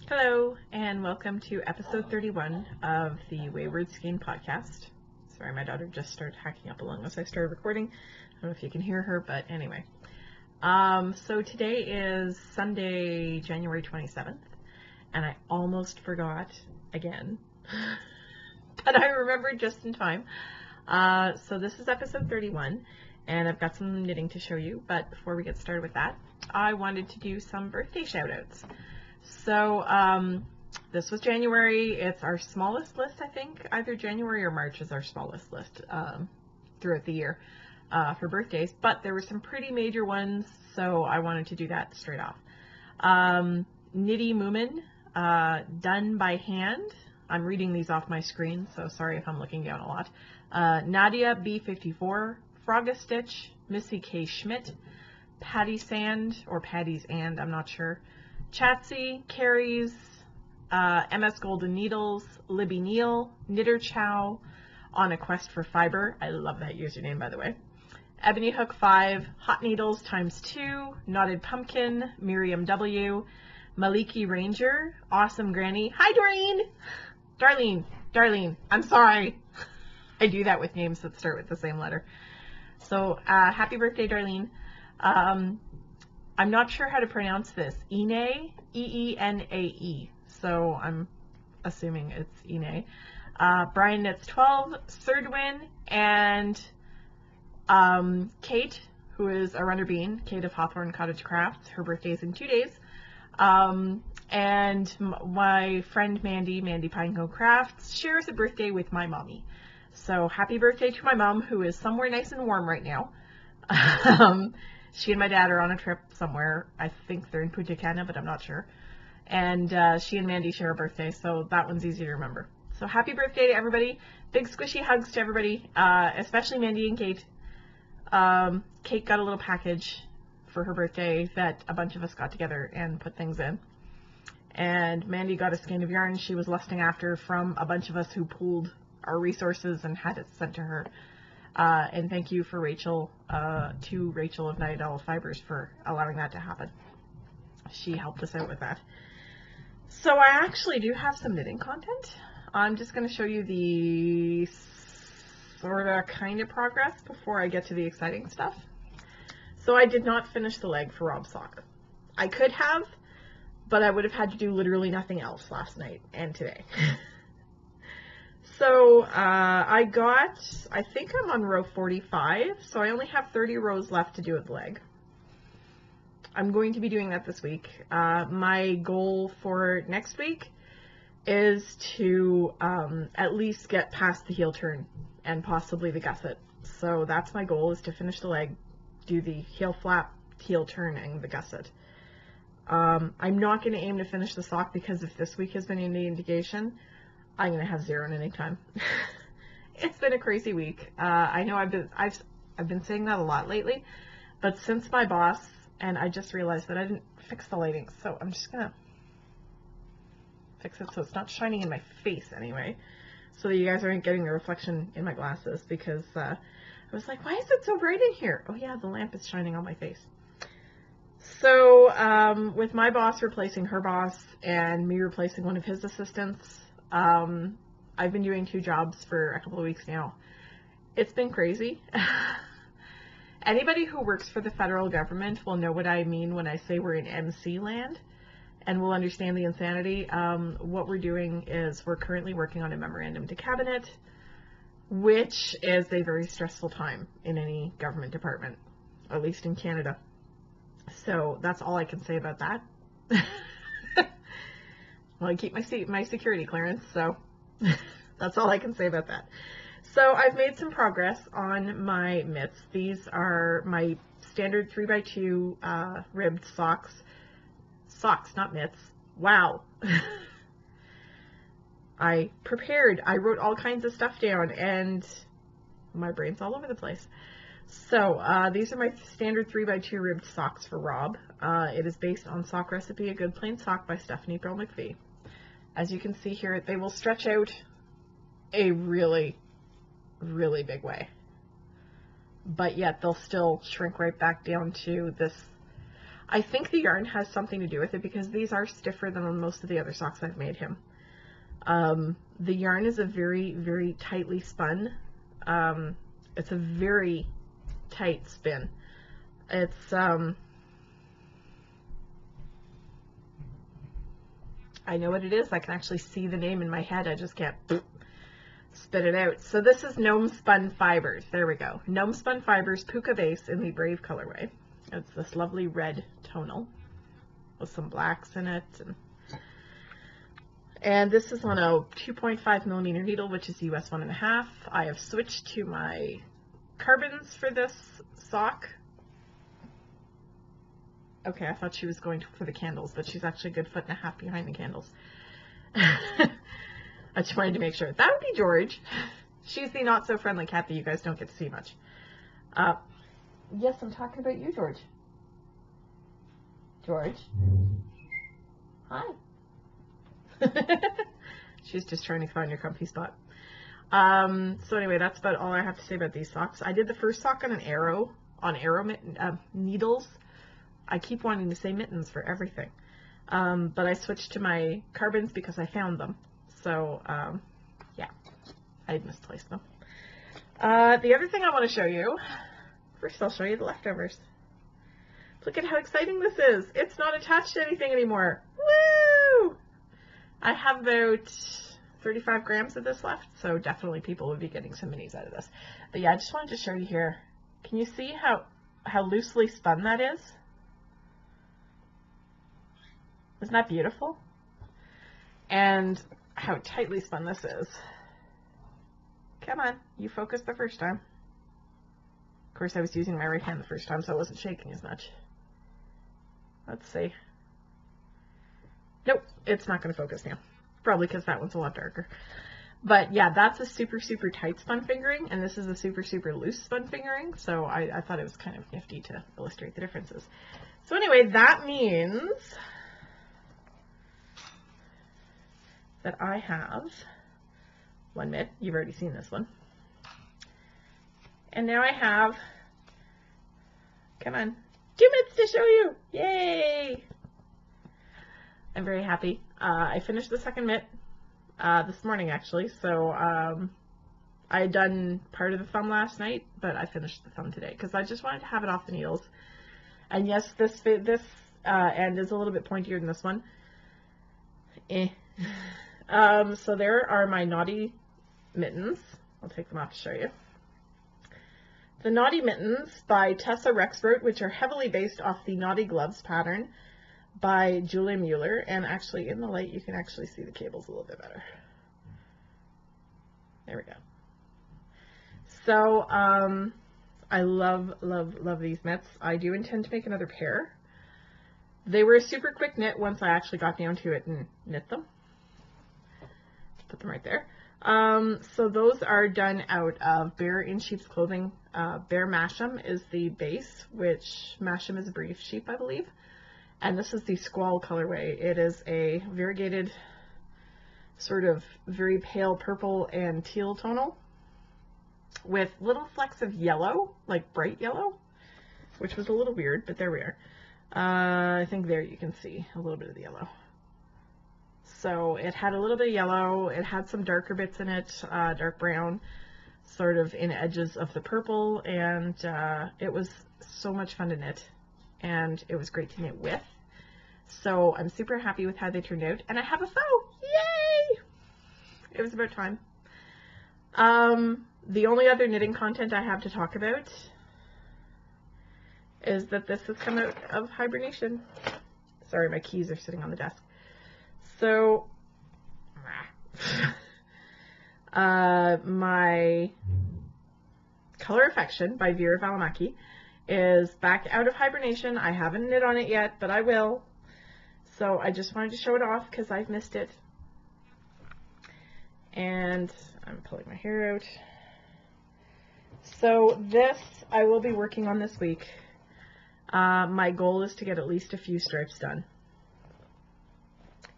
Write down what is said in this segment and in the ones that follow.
Hello, and welcome to episode 31 of the Wayward Skein podcast. Sorry, my daughter just started hacking up along as I started recording. I don't know if you can hear her, but anyway. So today is Sunday, January 27th, and I almost forgot again, but I remembered just in time. So this is episode 31, and I've got some knitting to show you, but before we get started with that, I wanted to do some birthday shout-outs. So this was January. It's our smallest list, I think. Either January or March is our smallest list throughout the year for birthdays. But there were some pretty major ones, so I wanted to do that straight off. Nitty Moomin, done by hand. I'm reading these off my screen, so sorry if I'm looking down a lot. Nadia B54, Frogga Stitch, Missy K. Schmidt, Patty Sand, or Patty's And, I'm not sure. Chatsy, Carries, MS Golden Needles, Libby Neal, Knitter Chow, On a Quest for Fiber. I love that username, by the way. Ebony Hook 5, Hot Needles ×2, Knotted Pumpkin, Miriam W, Maliki Ranger, Awesome Granny. Hi, Darlene. I'm sorry. I do that with names that start with the same letter. So, happy birthday, Darlene. I'm not sure how to pronounce this. Ine, E-E-N-A-E. So I'm assuming it's Ine. Brian Knits 12, Serdwin, and Kate, who is a runner bean, Kate of Hawthorne Cottage Crafts. Her birthday is in 2 days. And my friend Mandy Pinecone Crafts, shares a birthday with my mommy. So happy birthday to my mom, who is somewhere nice and warm right now. She and my dad are on a trip somewhere. I think they're in Punta Cana, but I'm not sure. And she and Mandy share a birthday, so that one's easy to remember. So happy birthday to everybody. Big squishy hugs to everybody, especially Mandy and Kate. Kate got a little package for her birthday that a bunch of us got together and put things in. And Mandy got a skein of yarn she was lusting after from a bunch of us who pooled our resources and had it sent to her. And thank you for Rachel, to Rachel of Night Owl Fibers for allowing that to happen. She helped us out with that. So I actually do have some knitting content. I'm just going to show you the sort of kind of progress before I get to the exciting stuff. So I did not finish the leg for Rob's sock. I could have, but I would have had to do literally nothing else last night and today. So I think I'm on row 45, so I only have 30 rows left to do with the leg. I'm going to be doing that this week. My goal for next week is to at least get past the heel turn and possibly the gusset. So that's my goal, is to finish the leg, do the heel flap, heel turn, and the gusset. I'm not going to aim to finish the sock because if this week has been any indication, I'm going to have zero knitting time. It's been a crazy week. I know I've been saying that a lot lately, but since my boss, and I just realized that I didn't fix the lighting, so I'm just going to fix it so it's not shining in my face anyway, so that you guys aren't getting the reflection in my glasses, because I was like, why is it so bright in here? Oh yeah, the lamp is shining on my face. So with my boss replacing her boss and me replacing one of his assistants, I've been doing 2 jobs for a couple of weeks now. It's been crazy. Anybody who works for the federal government will know what I mean when I say we're in MC land, and will understand the insanity. What we're doing is we're currently working on a memorandum to cabinet, which is a very stressful time in any government department, at least in Canada. So that's all I can say about that. Well, I keep my security clearance, so that's all I can say about that. So I've made some progress on my mitts. These are my standard 3x2 ribbed socks. Socks, not mitts. Wow. I wrote all kinds of stuff down, and my brain's all over the place. So these are my standard 3x2 ribbed socks for Rob. It is based on Sock Recipe, A Good Plain Sock by Stephanie Pearl McPhee. As you can see here, they will stretch out a really, really big way. But yet they'll still shrink right back down to this. I think the yarn has something to do with it because these are stiffer than most of the other socks I've made him. The yarn is a very, very tightly spun. It's a very tight spin. It's, I know what it is. I can actually see the name in my head. I just can't spit it out. So this is Gnome Spun Fibers. There we go. Gnome Spun Fibers Puka Base in the Brave colorway. It's this lovely red tonal with some blacks in it. And this is on a 2.5 millimeter needle, which is US 1.5. I have switched to my carbons for this sock. Okay, I thought she was going for the candles, but she's actually a good 1.5 feet behind the candles. I just wanted to make sure. That would be George. She's the not so friendly cat that you guys don't get to see much. Yes, I'm talking about you, George. George. Hi. She's just trying to find your comfy spot. So anyway, that's about all I have to say about these socks. I did the first sock on arrow needles. I keep wanting to say mittens for everything. But I switched to my carbons because I found them. So, yeah, I misplaced them. The other thing I want to show you, first I'll show you the leftovers. Look at how exciting this is. It's not attached to anything anymore. Woo! I have about 35 grams of this left, so definitely people would be getting some minis out of this. But yeah, I just wanted to show you here. Can you see how loosely spun that is? Isn't that beautiful? And how tightly spun this is. Come on, you focused the first time. Of course, I was using my right hand the first time, so I wasn't shaking as much. Let's see. Nope, it's not going to focus now. Probably because that one's a lot darker. But yeah, that's a super, super tight spun fingering, and this is a super, super loose spun fingering, so I thought it was kind of nifty to illustrate the differences. So anyway, that means that I have one mitt. You've already seen this one. And now I have, come on, 2 mitts to show you. Yay! I'm very happy. I finished the second mitt this morning, actually. So I had done part of the thumb last night, but I finished the thumb today because I just wanted to have it off the needles. And yes, this end is a little bit pointier than this one. So there are my Naughty mittens. I'll take them off to show you. The Naughty mittens by Tessa Rexroth, which are heavily based off the Naughty Gloves pattern by Julia Mueller. And actually, in the light, you can actually see the cables a little bit better. There we go. So, I love, love, love these mitts. I do intend to make another pair. They were a super quick knit once I actually got down to it and knit them. Put them right there. So those are done out of Bear in Sheep's Clothing. Bear Masham is the base, which Masham is a breed of sheep, I believe. And this is the Squall colorway. It is a variegated, sort of very pale purple and teal tonal with little flecks of yellow, like bright yellow, which was a little weird, but there we are. I think there you can see a little bit of the yellow. So it had a little bit of yellow, it had some darker bits in it, dark brown, sort of in edges of the purple, and it was so much fun to knit, and it was great to knit with. So I'm super happy with how they turned out, and I have a faux! Yay! It was about time. The only other knitting content I have to talk about is that this has come out of hibernation. Sorry, my keys are sitting on the desk. So, my Color Affection by Vera Valimaki is back out of hibernation. I haven't knit on it yet, but I will. So I just wanted to show it off because I've missed it. And I'm pulling my hair out. So this I will be working on this week. My goal is to get at least a few stripes done,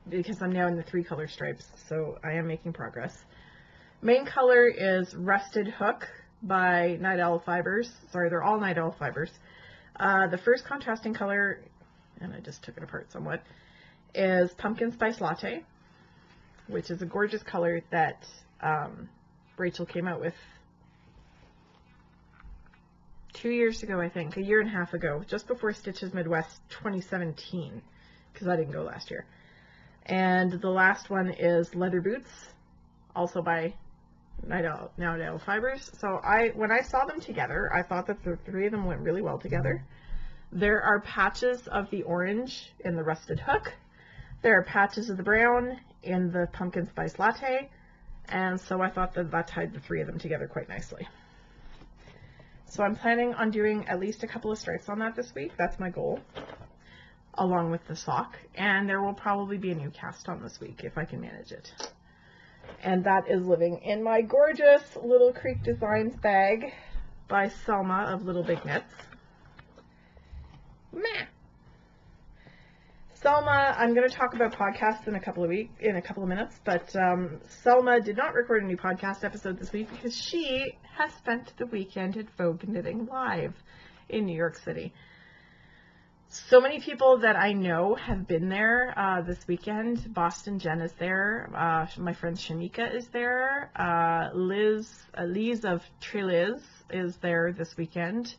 because I'm now in the 3-color stripes, so I am making progress. Main color is Rusted Hook by Night Owl Fibers. Sorry, they're all Night Owl Fibers. The first contrasting color and I just took it apart somewhat, is Pumpkin Spice Latte, which is a gorgeous color that Rachel came out with 2 years ago, I think, a year and a half ago, just before Stitches Midwest 2017, because I didn't go last year. And the last one is Leather Boots, also by Night Owl Fibers. So when I saw them together, I thought that the three of them went really well together. There are patches of the orange in the Rusted Hook. There are patches of the brown in the Pumpkin Spice Latte. And so I thought that tied the three of them together quite nicely. So I'm planning on doing at least a couple of stripes on that this week. That's my goal, along with the sock. And there will probably be a new cast on this week if I can manage it. And that is living in my gorgeous Little Creek Designs bag by Selma of Little Big Knits. Meh. Selma, I'm going to talk about podcasts in a couple of minutes, but Selma did not record a new podcast episode this week because she has spent the weekend at Vogue Knitting Live in New York City. So many people that I know have been there this weekend. Boston Jen is there. My friend Shamika is there. Lise of Treliz is there this weekend.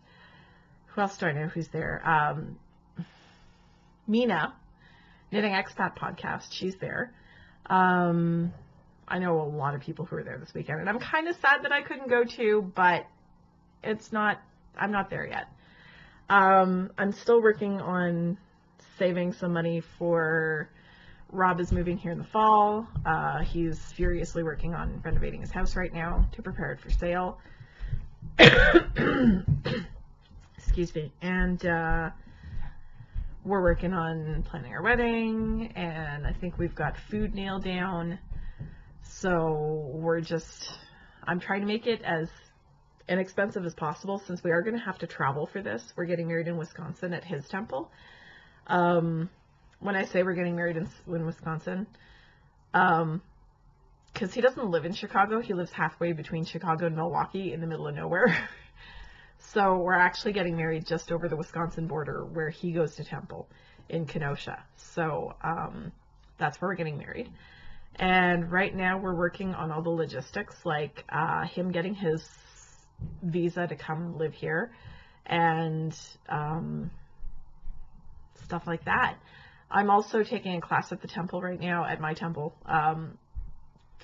Who else do I know who's there? Mina, Knitting Expat Podcast, she's there. I know a lot of people who are there this weekend, and I'm kind of sad that I couldn't go too, but I'm not there yet. I'm still working on saving some money for Rob is moving here in the fall. He's furiously working on renovating his house right now to prepare it for sale. Excuse me. And we're working on planning our wedding, and I think we've got food nailed down. So I'm trying to make it as inexpensive as possible, since we are going to have to travel for this. We're getting married in Wisconsin at his temple. When I say we're getting married in Wisconsin, because he doesn't live in Chicago, he lives halfway between Chicago and Milwaukee in the middle of nowhere. So we're actually getting married just over the Wisconsin border where he goes to temple in Kenosha. So that's where we're getting married. And right now we're working on all the logistics, like him getting his visa to come live here and stuff like that. I'm also taking a class at the temple right now, at my temple,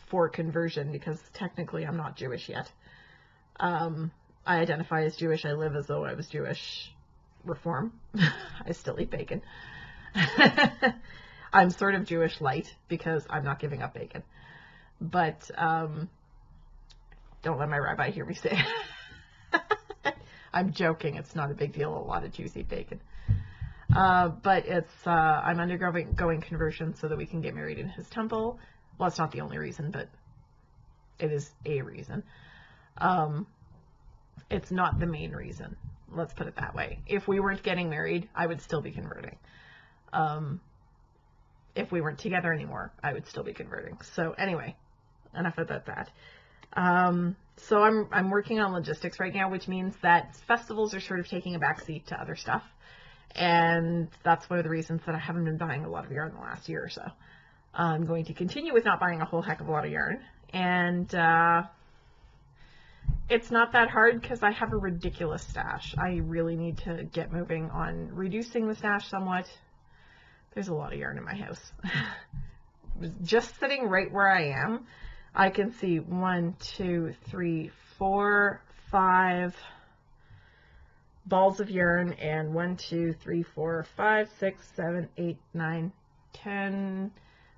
for conversion, because technically I'm not Jewish yet. I identify as Jewish. I live as though I was Jewish. Reform. I still eat bacon. I'm sort of Jewish light because I'm not giving up bacon. But don't let my rabbi hear me say it. I'm joking. It's not a big deal. A lot of Jews eat bacon. But I'm undergoing conversion so that we can get married in his temple. Well, it's not the only reason, but it is a reason. It's not the main reason. Let's put it that way. If we weren't getting married, I would still be converting. If we weren't together anymore, I would still be converting. So anyway, enough about that. So I'm working on logistics right now, which means that festivals are sort of taking a backseat to other stuff. And that's one of the reasons that I haven't been buying a lot of yarn the last year or so. I'm going to continue with not buying a whole heck of a lot of yarn. And it's not that hard because I have a ridiculous stash. I really need to get moving on reducing the stash somewhat. There's a lot of yarn in my house. Just sitting right where I am, I can see 1, 2, 3, 4, 5 balls of yarn, and 1, 2, 3, 4, 5, 6, 7, 8, 9, 10,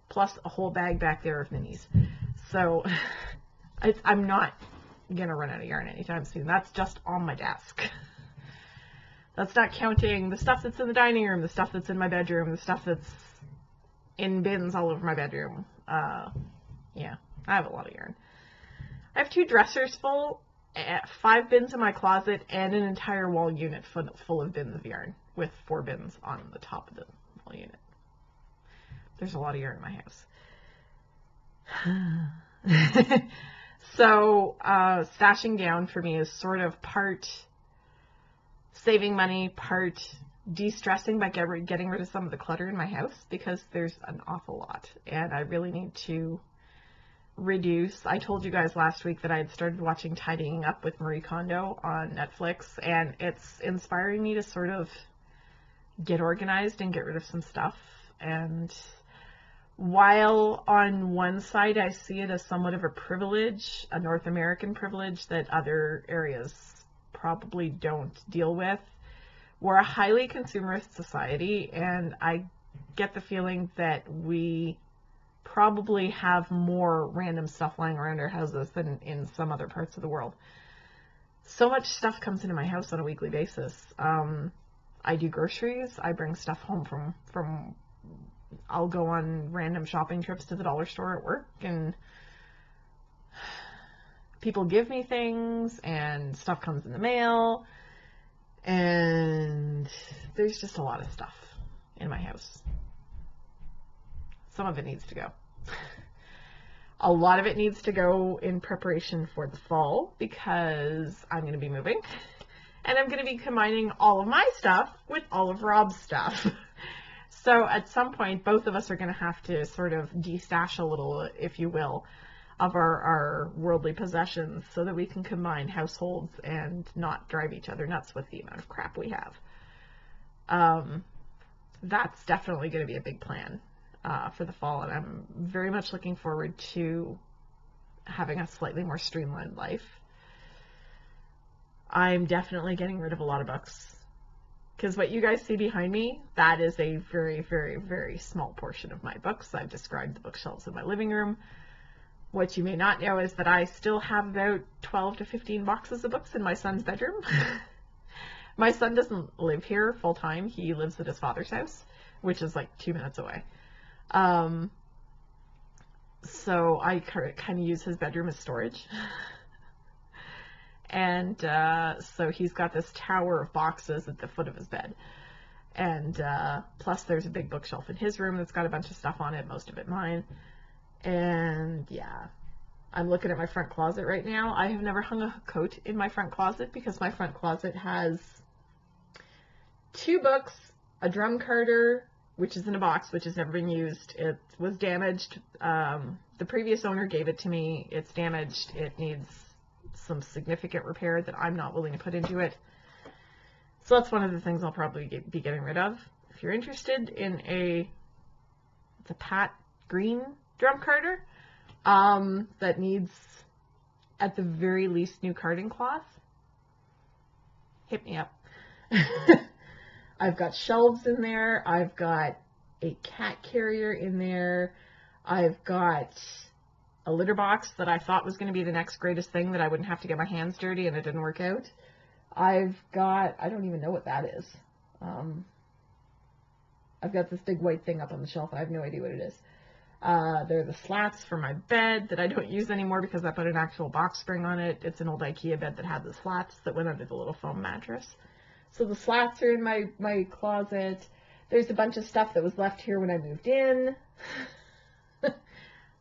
plus a whole bag back there of minis. So I'm not gonna run out of yarn anytime soon. That's just on my desk. That's not counting the stuff that's in the dining room, the stuff that's in my bedroom, the stuff that's in bins all over my bedroom. Yeah, I have a lot of yarn. I have 2 dressers full, 5 bins in my closet, and an entire wall unit full of bins of yarn with 4 bins on the top of the wall unit. There's a lot of yarn in my house. So stashing down for me is sort of part saving money, part de-stressing by getting rid of some of the clutter in my house, because there's an awful lot, and I really need to reduce. I told you guys last week that I had started watching Tidying Up with Marie Kondo on Netflix, and it's inspiring me to sort of get organized and get rid of some stuff. And while on one side I see it as somewhat of a privilege, a North American privilege that other areas probably don't deal with, we're a highly consumerist society, and I get the feeling that we probably have more random stuff lying around our houses than in some other parts of the world. So much stuff comes into my house on a weekly basis. I do groceries. I bring stuff home from I'll go on random shopping trips to the dollar store at work, and people give me things, and stuff comes in the mail, and there's just a lot of stuff in my house. Some of it needs to go. A lot of it needs to go in preparation for the fall, because I'm going to be moving, and I'm going to be combining all of my stuff with all of Rob's stuff. So at some point, both of us are going to have to sort of de-stash a little, if you will, of our worldly possessions, so that we can combine households and not drive each other nuts with the amount of crap we have. That's definitely going to be a big plan for the fall, and I'm very much looking forward to having a slightly more streamlined life. I'm definitely getting rid of a lot of books, because what you guys see behind me, that is a very, very, very small portion of my books. I've described the bookshelves in my living room. What you may not know is that I still have about 12 to 15 boxes of books in my son's bedroom. My son doesn't live here full time. He lives at his father's house, which is like 2 minutes away. So I kind of use his bedroom as storage. And so he's got this tower of boxes at the foot of his bed. And plus there's a big bookshelf in his room that's got a bunch of stuff on it, most of it mine. And yeah, I'm looking at my front closet right now. I have never hung a coat in my front closet, because my front closet has 2 books, a drum carder, which is in a box, which has never been used. It was damaged. The previous owner gave it to me. It's damaged. It needs some significant repair that I'm not willing to put into it. So that's one of the things I'll probably be getting rid of. If you're interested in it's a Pat Green drum carder that needs, at the very least, new carding cloth, hit me up. I've got shelves in there. I've got a cat carrier in there. I've got a litter box that I thought was going to be the next greatest thing, that I wouldn't have to get my hands dirty, and it didn't work out. I've got, I don't even know what that is. I've got this big white thing up on the shelf. I have no idea what it is. There are the slats for my bed that I don't use anymore, because I put an actual box spring on it. It's an old IKEA bed that had the slats that went under the little foam mattress. So the slats are in my closet. There's a bunch of stuff that was left here when I moved in.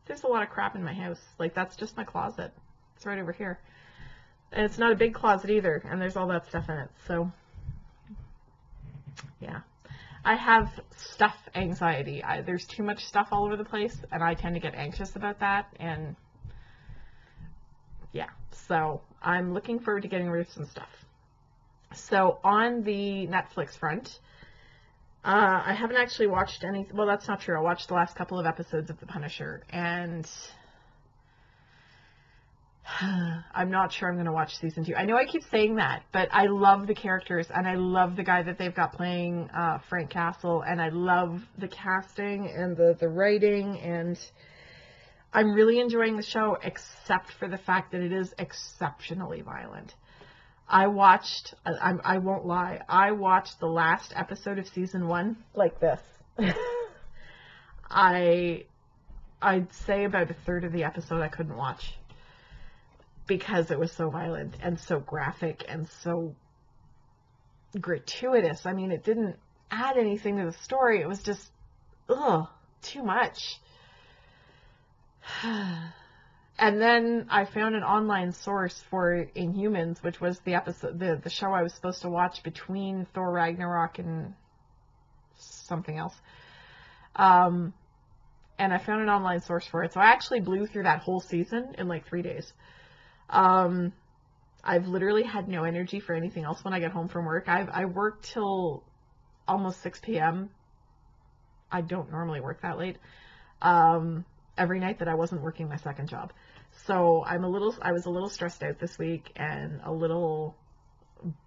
There's a lot of crap in my house. Like, that's just my closet. It's right over here. And it's not a big closet either, and there's all that stuff in it. So, yeah. I have stuff anxiety. There's too much stuff all over the place, and I tend to get anxious about that. And, yeah. So, I'm looking forward to getting rid of some stuff. So, on the Netflix front, I haven't actually watched any. Well, that's not true. I watched the last couple of episodes of The Punisher, and I'm not sure I'm going to watch season 2. I know I keep saying that, but I love the characters, and I love the guy that they've got playing Frank Castle, and I love the casting and the writing, and I'm really enjoying the show, except for the fact that it is exceptionally violent. I won't lie, I watched the last episode of season 1 like this. I'd say about a third of the episode I couldn't watch, because it was so violent and so graphic and so gratuitous. I mean, it didn't add anything to the story. It was just, too much. And then I found an online source for Inhumans, which was the episode, the show I was supposed to watch between Thor Ragnarok and something else. And I found an online source for it. So I actually blew through that whole season in like 3 days. I've literally had no energy for anything else when I get home from work. I work till almost 6 p.m. I don't normally work that late. Every night that I wasn't working my second job. So I was a little stressed out this week and a little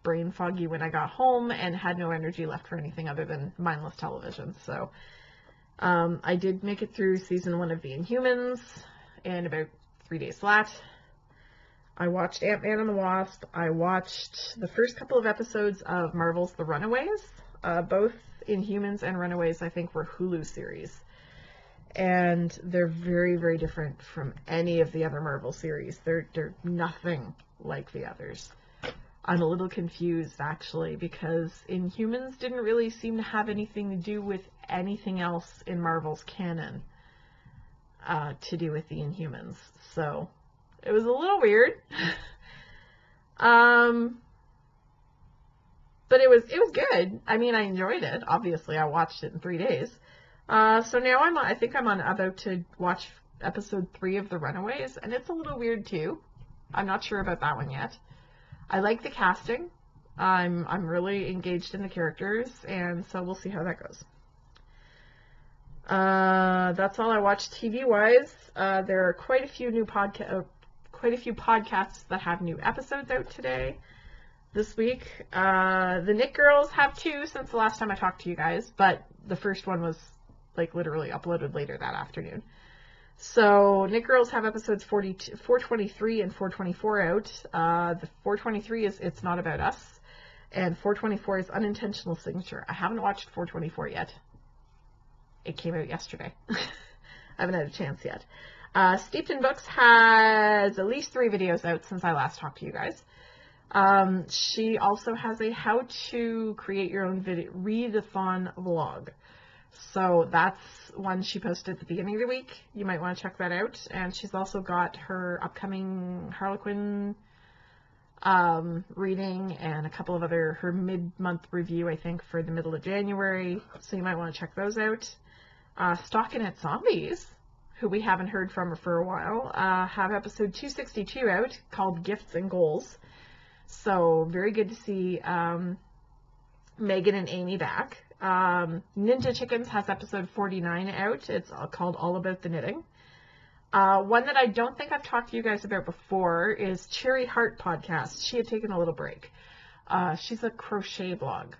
brain foggy when I got home and had no energy left for anything other than mindless television. So I did make it through season 1 of The Inhumans in about 3 days flat. I watched Ant-Man and the Wasp. I watched the first couple of episodes of Marvel's The Runaways. Both Inhumans and Runaways, I think, were Hulu series. And they're very, very different from any of the other Marvel series. They're nothing like the others. I'm a little confused, actually, because Inhumans didn't really seem to have anything to do with anything else in Marvel's canon to do with the Inhumans. So it was a little weird. But it was good. I mean, I enjoyed it. Obviously, I watched it in 3 days. So now I think I'm about to watch episode 3 of The Runaways, and it's a little weird too. I'm not sure about that one yet. I like the casting. I'm really engaged in the characters, and so we'll see how that goes. That's all I watched TV-wise. There are quite a few podcasts that have new episodes out today. This week, the Nick Girls have 2 since the last time I talked to you guys, but the first one was like literally uploaded later that afternoon. So Nick Girls have episodes 423 and 424 out. The 423 is It's Not About Us, and 424 is Unintentional Signature. I haven't watched 424 yet. It came out yesterday. I haven't had a chance yet. Steeped in Books has at least 3 videos out since I last talked to you guys. She also has a how to create your own video readathon vlog. So that's one she posted at the beginning of the week. You might want to check that out. And she's also got her upcoming Harlequin reading and a couple of her mid-month review, I think, for the middle of January. So you might want to check those out. Stalkin' at Zombies, who we haven't heard from for a while, have episode 262 out called Gifts and Goals. So very good to see Megan and Amy back. Ninja Chickens has episode 49 out. It's called All About the Knitting. One that I don't think I've talked to you guys about before is Cherry Heart Podcast. She had taken a little break. She's a crochet blog,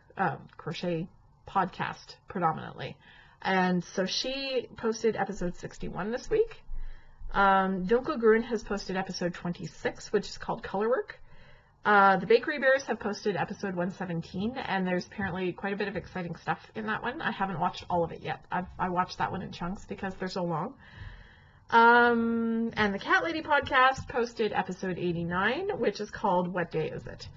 crochet podcast predominantly. And so she posted episode 61 this week. Dunkel Gruen has posted episode 26, which is called Colorwork. The Bakery Bears have posted episode 117, and there's apparently quite a bit of exciting stuff in that one. I haven't watched all of it yet. I watched that one in chunks because they're so long. And the Cat Lady Podcast posted episode 89, which is called What Day Is It?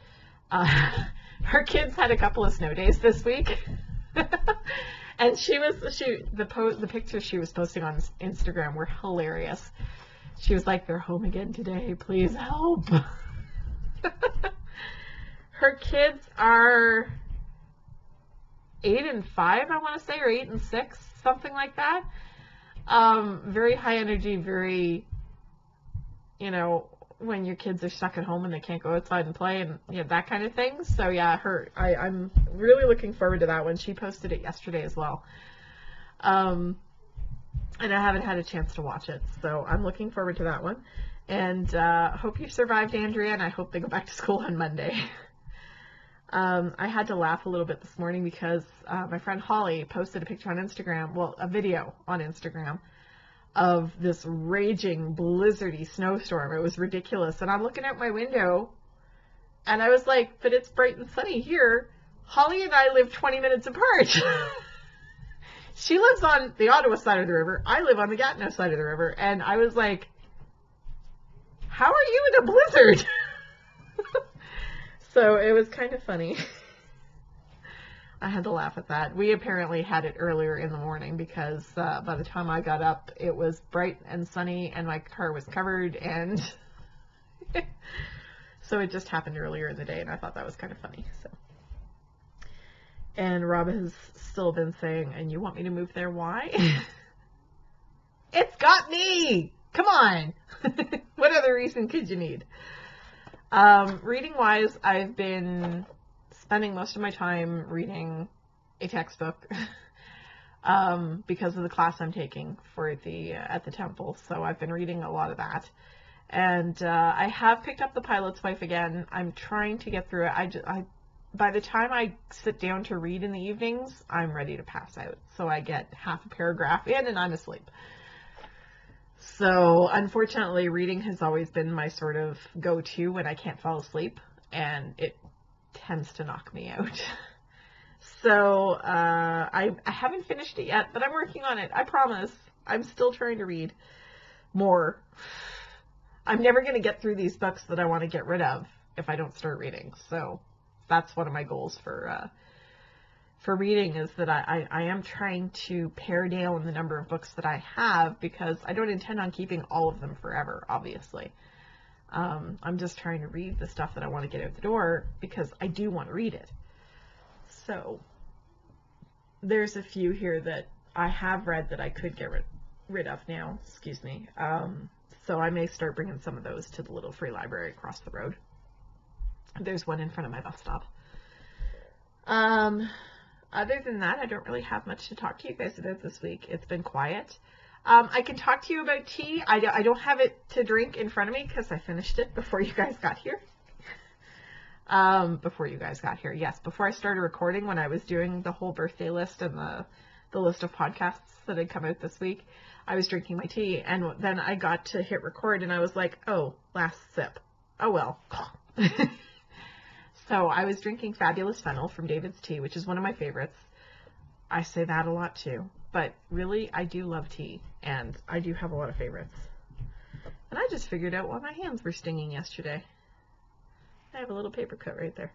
Her kids had a couple of snow days this week. And the pictures she was posting on Instagram were hilarious. She was like, "They're home again today. Please help." Her kids are 8 and 5, I want to say, or 8 and 6, something like that. Very high energy, very, when your kids are stuck at home and they can't go outside and play and that kind of thing. So yeah, I'm really looking forward to that one. She posted it yesterday as well. And I haven't had a chance to watch it, so I'm looking forward to that one. And hope you survived, Andrea, and I hope they go back to school on Monday. I had to laugh a little bit this morning because my friend Holly posted a picture on Instagram, a video on Instagram, of this raging, blizzardy snowstorm. It was ridiculous. And I'm looking out my window, and I was like, but it's bright and sunny here. Holly and I live 20 minutes apart. She lives on the Ottawa side of the river. I live on the Gatineau side of the river. And I was like, how are you in a blizzard? So it was kind of funny. I had to laugh at that. We apparently had it earlier in the morning because by the time I got up, it was bright and sunny and my car was covered, and so it just happened earlier in the day, and I thought that was kind of funny. So, and Rob has still been saying, and you want me to move there? Why? It's got me! Come on! What other reason could you need? Reading-wise, I've been spending most of my time reading a textbook because of the class I'm taking for the at the temple. So I've been reading a lot of that. And I have picked up The Pilot's Wife again. I'm trying to get through it. By the time I sit down to read in the evenings, I'm ready to pass out. So I get half a paragraph in and I'm asleep. So unfortunately, reading has always been my sort of go-to when I can't fall asleep, and it tends to knock me out. So I haven't finished it yet, but I'm working on it. I promise. I'm still trying to read more. I'm never going to get through these books that I want to get rid of if I don't start reading. So that's one of my goals for reading, is that I am trying to pare down the number of books that I have, because I don't intend on keeping all of them forever, obviously. I'm just trying to read the stuff that I want to get out the door because I do want to read it. So there's a few here that I have read that I could get rid of now, excuse me. So I may start bringing some of those to the little free library across the road. There's one in front of my bus stop. Other than that, I don't really have much to talk to you guys about this week. It's been quiet. I can talk to you about tea. I don't have it to drink in front of me because I finished it before you guys got here. Yes, before I started recording, when I was doing the whole birthday list and the list of podcasts that had come out this week, I was drinking my tea, and then I got to hit record, and I was like, oh, last sip. Oh, well. So I was drinking Fabulous Fennel from David's Tea, which is one of my favorites. I say that a lot too, but really I do love tea, and I do have a lot of favorites. And I just figured out why my hands were stinging yesterday. I have a little paper cut right there.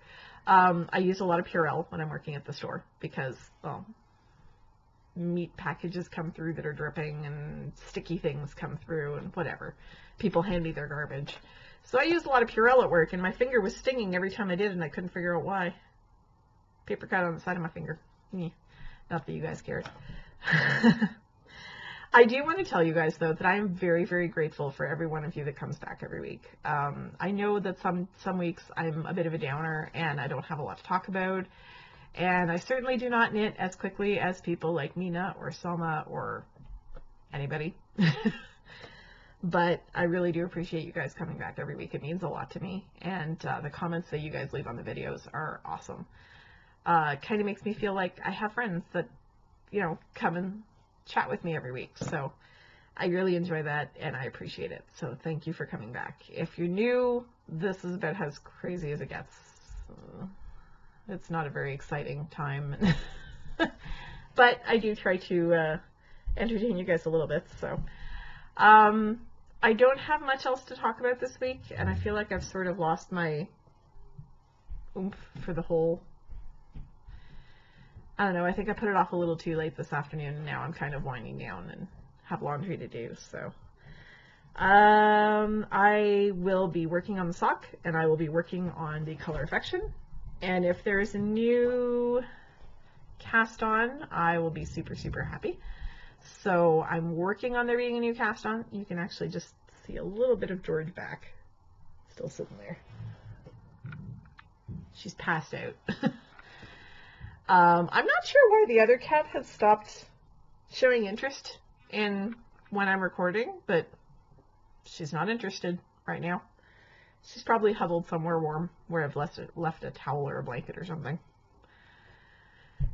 I use a lot of Purell when I'm working at the store because, well, meat packages come through that are dripping and sticky things come through and whatever. People hand me their garbage. So I used a lot of Purell at work, and my finger was stinging every time I did, and I couldn't figure out why. Paper cut on the side of my finger. Not that you guys cared. I do want to tell you guys, though, that I am very, very grateful for every one of you that comes back every week. I know that some weeks I'm a bit of a downer, and I don't have a lot to talk about, and I certainly do not knit as quickly as people like Mina or Selma or anybody. But I really do appreciate you guys coming back every week. It means a lot to me. And the comments that you guys leave on the videos are awesome. Kind of makes me feel like I have friends that, you know, come and chat with me every week. So I really enjoy that, and I appreciate it. So thank you for coming back. If you're new, this is about as crazy as it gets. It's not a very exciting time. But I do try to entertain you guys a little bit. So I don't have much else to talk about this week, and I feel like I've sort of lost my oomph for the whole, I don't know, I think I put it off a little too late this afternoon, and now I'm kind of winding down and have laundry to do. So I will be working on the sock, and I will be working on the color affection, and if there is a new cast on, I will be super, super happy. So I'm working on there being a new cast on. You can actually just see a little bit of George back. Still sitting there. She's passed out. I'm not sure why the other cat has stopped showing interest in when I'm recording, but she's not interested right now. She's probably huddled somewhere warm where I've left a towel or a blanket or something.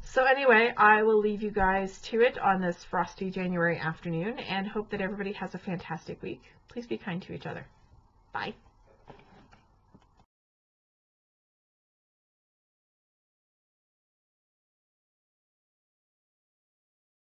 So anyway, I will leave you guys to it on this frosty January afternoon, and hope that everybody has a fantastic week. Please be kind to each other. Bye.